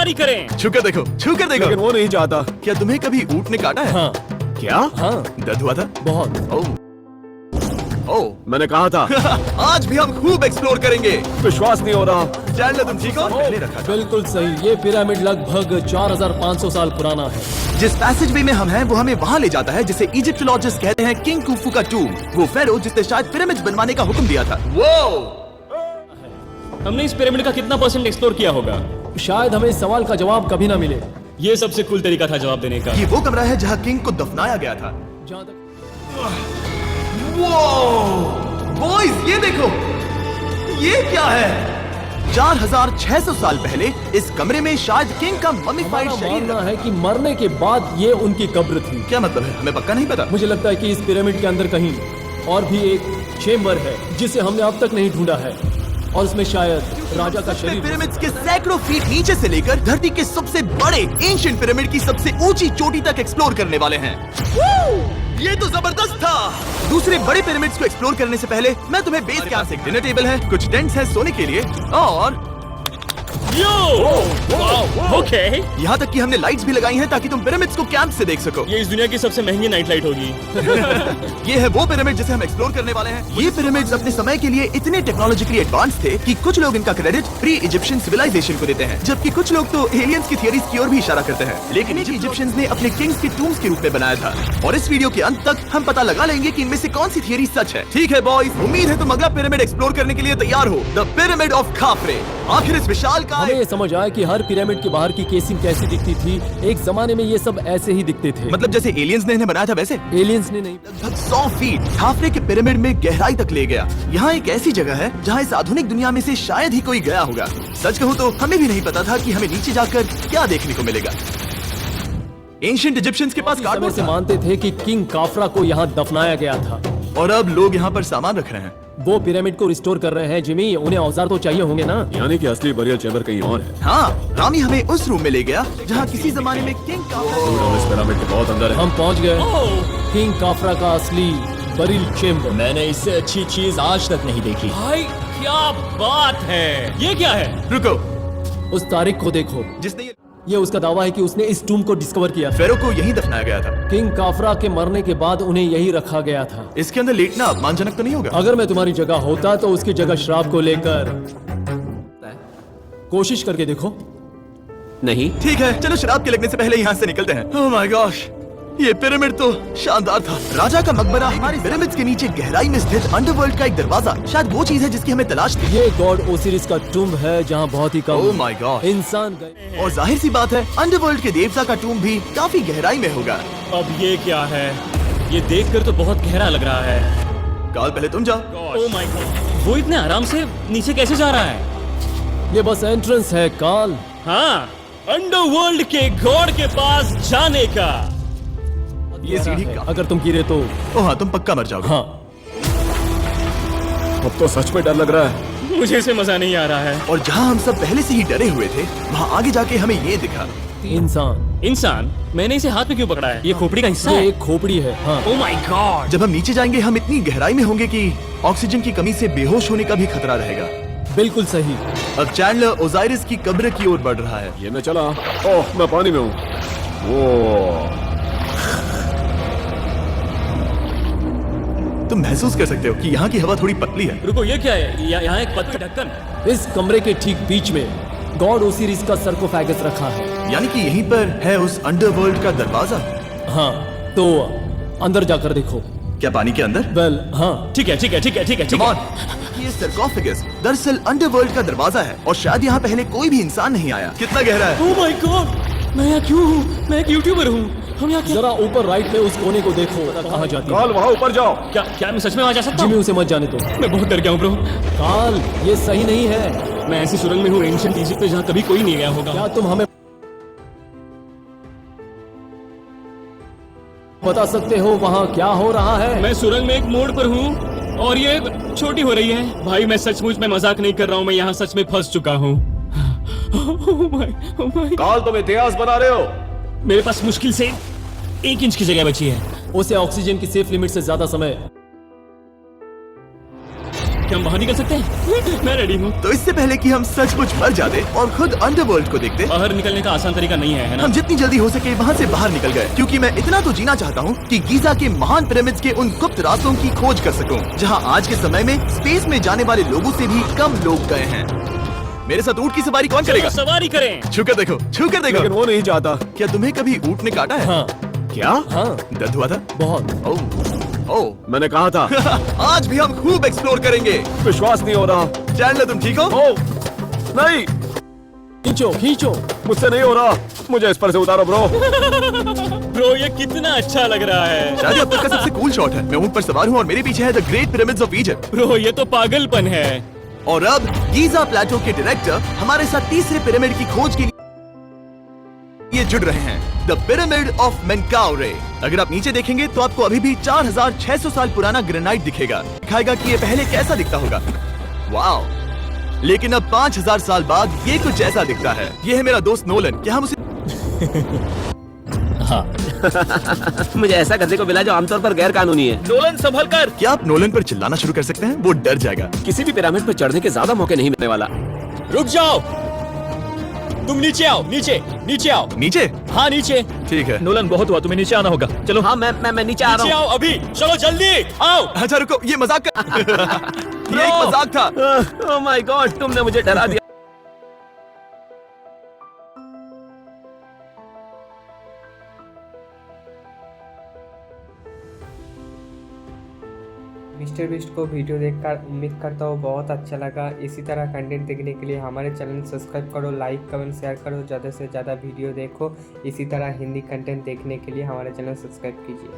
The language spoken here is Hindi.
जारी करें। छू कर देखो, छू कर देखो। लेकिन वो नहीं चाहता। क्या तुम्हें कभी ऊंट ने काटा है? हाँ क्या? हाँ दर्द हुआ था? बहुत। ओह मैंने कहा था। आज भी हम खूब एक्सप्लोर करेंगे। विश्वास नहीं हो रहा। चैंडलर तुम ठीक हो? पहले रखा था। बिल्कुल सही। ये पिरामिड लगभग 4500 साल पुराना है। जिस पैसेजवे में हम हैं वो हमें वहाँ ले जाता है जिसे इजिप्टोलॉजिस्ट कहते हैं किंग कुफू का टूम। वो फेरो जिसने शायद पिरामिड बनवाने का हुक्म दिया था। वो हमने इस पिरामिड का कितना % एक्सप्लोर किया होगा? शायद हमें इस सवाल का जवाब कभी ना मिले। ये सबसे कूल तरीका था जवाब देने का। ये वो कमरा है जहाँ किंग को दफनाया गया था। जहाँ तक बॉयज ये देखो, ये क्या है? 4600 साल पहले इस कमरे में शायद किंग का मम्मीफाइड हमारा शरीर मानना था। है कि मरने के बाद ये उनकी कब्र थी। क्या मतलब है? हमें पक्का नहीं पता। मुझे लगता है कि इस पिरामिड के अंदर कहीं और भी एक चेम्बर है जिसे हमने अब तक नहीं ढूंढा है और इसमें शायद राजा का शरीर। पिरामिड्स के सैकड़ों फीट नीचे से लेकर धरती के सबसे बड़े एंशिएंट पिरामिड की सबसे ऊंची चोटी तक एक्सप्लोर करने वाले हैं। ये तो जबरदस्त था। दूसरे बड़े पिरामिड्स को एक्सप्लोर करने से पहले मैं तुम्हें बेस कैंप से डिनर टेबल है, कुछ टेंट्स है सोने के लिए और ओके, यहाँ तक कि हमने लाइट्स भी लगाई हैं ताकि तुम पिरामिड्स को कैंप से देख सको। ये इस दुनिया की सबसे महंगी नाइट लाइट होगी। ये है वो पिरामिड जिसे हम एक्सप्लोर करने वाले हैं। ये पिरामिड्स अपने समय के लिए इतने टेक्नोलॉजिकली एडवांस थे कि कुछ लोग इनका क्रेडिट प्री इजिप्शियन सिविलाइजेशन को देते हैं, जबकि कुछ लोग तो एलियंस की थियरीज की ओर भी इशारा करते हैं। लेकिन ये इजिप्शियंस ने अपने किंग्स के टूम्स के रूप में बनाया था और इस वीडियो के अंत तक हम पता लगा लेंगे कि इनमें से कौन सी थियरी सच है। ठीक है बॉयज, उम्मीद है तुम अगला पिरामिड एक्सप्लोर करने के लिए तैयार हो। The pyramid of खाफरे। आखिर इस विशाल का हमें ये समझ आया कि हर पिरामिड के बाहर की केसिंग कैसी दिखती थी। एक जमाने में ये सब ऐसे ही दिखते थे। मतलब जैसे एलियंस ने इन्हें बनाया था वैसे। एलियंस ने नहीं। लगभग 100 फीट खाफरे के पिरामिड में गहराई तक ले गया। यहाँ एक ऐसी जगह है जहाँ इस आधुनिक दुनिया में से शायद ही कोई गया होगा। सच कहूँ तो हमें भी नहीं पता था कि हमें नीचे जाकर क्या देखने को मिलेगा। एंशिएंट इजिप्शियंस के पास समय कार्डबोर्ड से था मानते थे कि किंग काफरा को यहाँ दफनाया गया था और अब लोग यहाँ पर सामान रख रहे हैं। वो पिरामिड को रिस्टोर कर रहे हैं। जिमी, उन्हें औजार तो चाहिए होंगे ना? यानी कि असली बरियल चैम्बर कहीं और है। हाँ, रामी हमें उस रूम में ले गया जहाँ किसी जमाने में किंग दूर हम इस पिरामिड के बहुत अंदर है। हम पहुँच गए किंग काफरा का असली बरिल चेम्बर। मैंने इससे अच्छी चीज आज तक नहीं देखी। भाई क्या बात है! ये क्या है? रुको, उस तारीख को देखो। जिसने ये उसका दावा है कि उसने इस टूम को डिस्कवर किया था। फेरो को यहीं दफनाया गया था। किंग काफरा के मरने के बाद उन्हें यही रखा गया था। इसके अंदर लेटना अपमानजनक तो नहीं होगा? अगर मैं तुम्हारी जगह होता तो उसकी जगह शराब को लेकर कोशिश करके देखो। नहीं, ठीक है, चलो शराब के लगने से पहले यहाँ से निकलते हैं। ओह माय गॉश, ये पिरामिड तो शानदार था। राजा का मकबरा हमारे पिरामिड्स के नीचे गहराई में स्थित अंडरवर्ल्ड का एक दरवाजा, शायद वो चीज है जिसकी हमें तलाश थी। ये गॉड ओसिरिस का टूम है जहाँ बहुत ही ओह कम माय गॉड इंसान गए। और जाहिर सी बात है अंडरवर्ल्ड के देवता का टूम भी काफी गहराई में होगा। अब ये क्या है? ये देखकर तो बहुत गहरा लग रहा है। काल पहले तुम जाओ। ओह माय गॉड, वो इतने आराम से नीचे कैसे जा रहा है? ये बस एंट्रेंस है काल। हाँ, अंडरवर्ल्ड के गॉड के पास जाने का। ये सीढ़ी का अगर तुम गिरे तो ओह हाँ, तुम पक्का मर जाओगे। हाँ। अब तो सच में डर लग रहा है। मुझे इसे मजा नहीं आ रहा है। और जहाँ हम सब पहले से ही डरे हुए थे वहाँ आगे जाके हमें ये दिखा। इंसान? मैंने इसे हाथ में क्यों पकड़ा है? ये खोपड़ी का हिस्सा ये है? एक खोपड़ी है। हाँ। Oh my God! जब हम नीचे जाएंगे हम इतनी गहराई में होंगे कि ऑक्सीजन की कमी से बेहोश होने का भी खतरा रहेगा। बिल्कुल सही। अब चैंडलर ओजाइरिस की कब्र की ओर बढ़ रहा है। ये मैं चला। ओह, मैं पानी में हूँ। वो तुम महसूस कर सकते हो कि यहाँ की हवा थोड़ी पतली है। रुको, ये क्या है? यहाँ एक पत्थर ढक्कन। इस कमरे के ठीक बीच में गॉड ओसिरिस का सर्कोफेगस रखा है। यानी कि यहीं पर है उस अंडरवर्ल्ड का दरवाजा। हाँ, तो अंदर जाकर देखो। क्या पानी के अंदर? वेल, हाँ। ठीक है, ठीक है, ठीक है, ठीक है, ठीक Come है। on। ये सर्कोफेगस दरअसल अंडरवर्ल्ड का दरवाजा है और शायद यहाँ पहले कोई भी इंसान नहीं आया। कितना गहरा है? Oh my God! मैं यहाँ क्यों हूँ? मैं एक यूट्यूबर हूँ। हम यहाँ क्या? जरा ऊपर राइट में उस कोने को देखो, कहाँ जाती है। काल, वहाँ ऊपर जाओ। क्या मैं सच में वहाँ जा सकता जिमी, हूँ? उसे मत जाने दो। मैं बहुत डर गया हूँ ब्रो। काल, ये सही नहीं है। मैं ऐसी सुरंग में हूँ एंशिएंट इजिप्ट में जहाँ कभी कोई नहीं गया होगा। क्या तुम हमें बता सकते हो वहाँ क्या हो रहा है? मैं सुरंग में एक मोड़ पर हूँ और ये छोटी हो रही है। भाई मैं सचमुच में मजाक नहीं कर रहा हूँ, मैं यहाँ सच में फंस चुका हूँ। काल, तुम इतिहास बना रहे हो। मेरे पास मुश्किल से 1 इंच की जगह बची है। उसे ऑक्सीजन की सेफ लिमिट से ज्यादा समय क्या हम बाहर निकल सकते हैं? मैं रेडी हूँ। तो इससे पहले कि हम सचमुच मर जाते और खुद अंडरवर्ल्ड को देखते, बाहर निकलने का आसान तरीका नहीं है ना? हम जितनी जल्दी हो सके वहाँ से बाहर निकल गए, क्योंकि मैं इतना तो जीना चाहता हूँ कि गीजा के महान पिरामिड्स के उन गुप्त रास्तों की खोज कर सकूं, जहाँ आज के समय में स्पेस में जाने वाले लोगों से भी कम लोग गए हैं। मेरे साथ ऊंट की सवारी कौन करेगा? चलो सवारी करें। छूकर देखो, छूकर लेकिन देखो। वो नहीं चाहता। क्या तुम्हें कभी ऊंट ने काटा है? हाँ क्या? हाँ दर्द हुआ था? बहुत। ओह मैंने कहा था। आज भी हम खूब एक्सप्लोर करेंगे। विश्वास नहीं हो रहा। चैंडलर तुम ठीक हो? ओ नहीं, खींचो खींचो। मुझसे नहीं हो रहा। मुझे इस पर से उतारो ब्रो। ब्रो ये कितना अच्छा लग रहा है। शायद अब तक का सबसे कूल शॉट है। मैं ऊंट पर सवार हूँ और मेरे पीछे है the great pyramids of Egypt. Bro ये तो पागलपन है। और अब गीजा प्लेटो के डायरेक्टर हमारे साथ तीसरे पिरामिड की खोज के लिए जुड़ रहे हैं, द पिरामिड ऑफ मेनकाउरे। अगर आप नीचे देखेंगे तो आपको अभी भी 4600 साल पुराना ग्रेनाइट दिखेगा। दिखाएगा कि ये पहले कैसा दिखता होगा। वाओ! लेकिन अब 5000 साल बाद ये कुछ ऐसा दिखता है। ये है मेरा दोस्त नोलन। क्या हम उसे मुझे ऐसा करने को मिला जो आमतौर पर गैर कानूनी है। नोलन संभल कर। क्या आप नोलन पर चिल्लाना शुरू कर सकते हैं? वो डर जाएगा। किसी भी पिरामिड पर चढ़ने के ज्यादा मौके नहीं मिलने वाला। रुक जाओ, तुम नीचे आओ। नीचे नीचे आओ। नीचे? हाँ नीचे। ठीक है। नोलन बहुत हुआ, तुम्हें नीचे आना होगा। चलो हाँ मैं नीचे आ नीचे रहा हूँ। आओ अभी। चलो जल्दी आओ। अच्छा रुको, ये मजाक का ये एक मजाक था। ओह माय गॉड, तुमने मुझे डरा दिया। मिस्टर बीस्ट को वीडियो देखकर उम्मीद करता हूँ बहुत अच्छा लगा। इसी तरह कंटेंट देखने के लिए हमारे चैनल सब्सक्राइब करो, लाइक कमेंट शेयर करो, ज़्यादा से ज़्यादा वीडियो देखो। इसी तरह हिंदी कंटेंट देखने के लिए हमारे चैनल सब्सक्राइब कीजिए।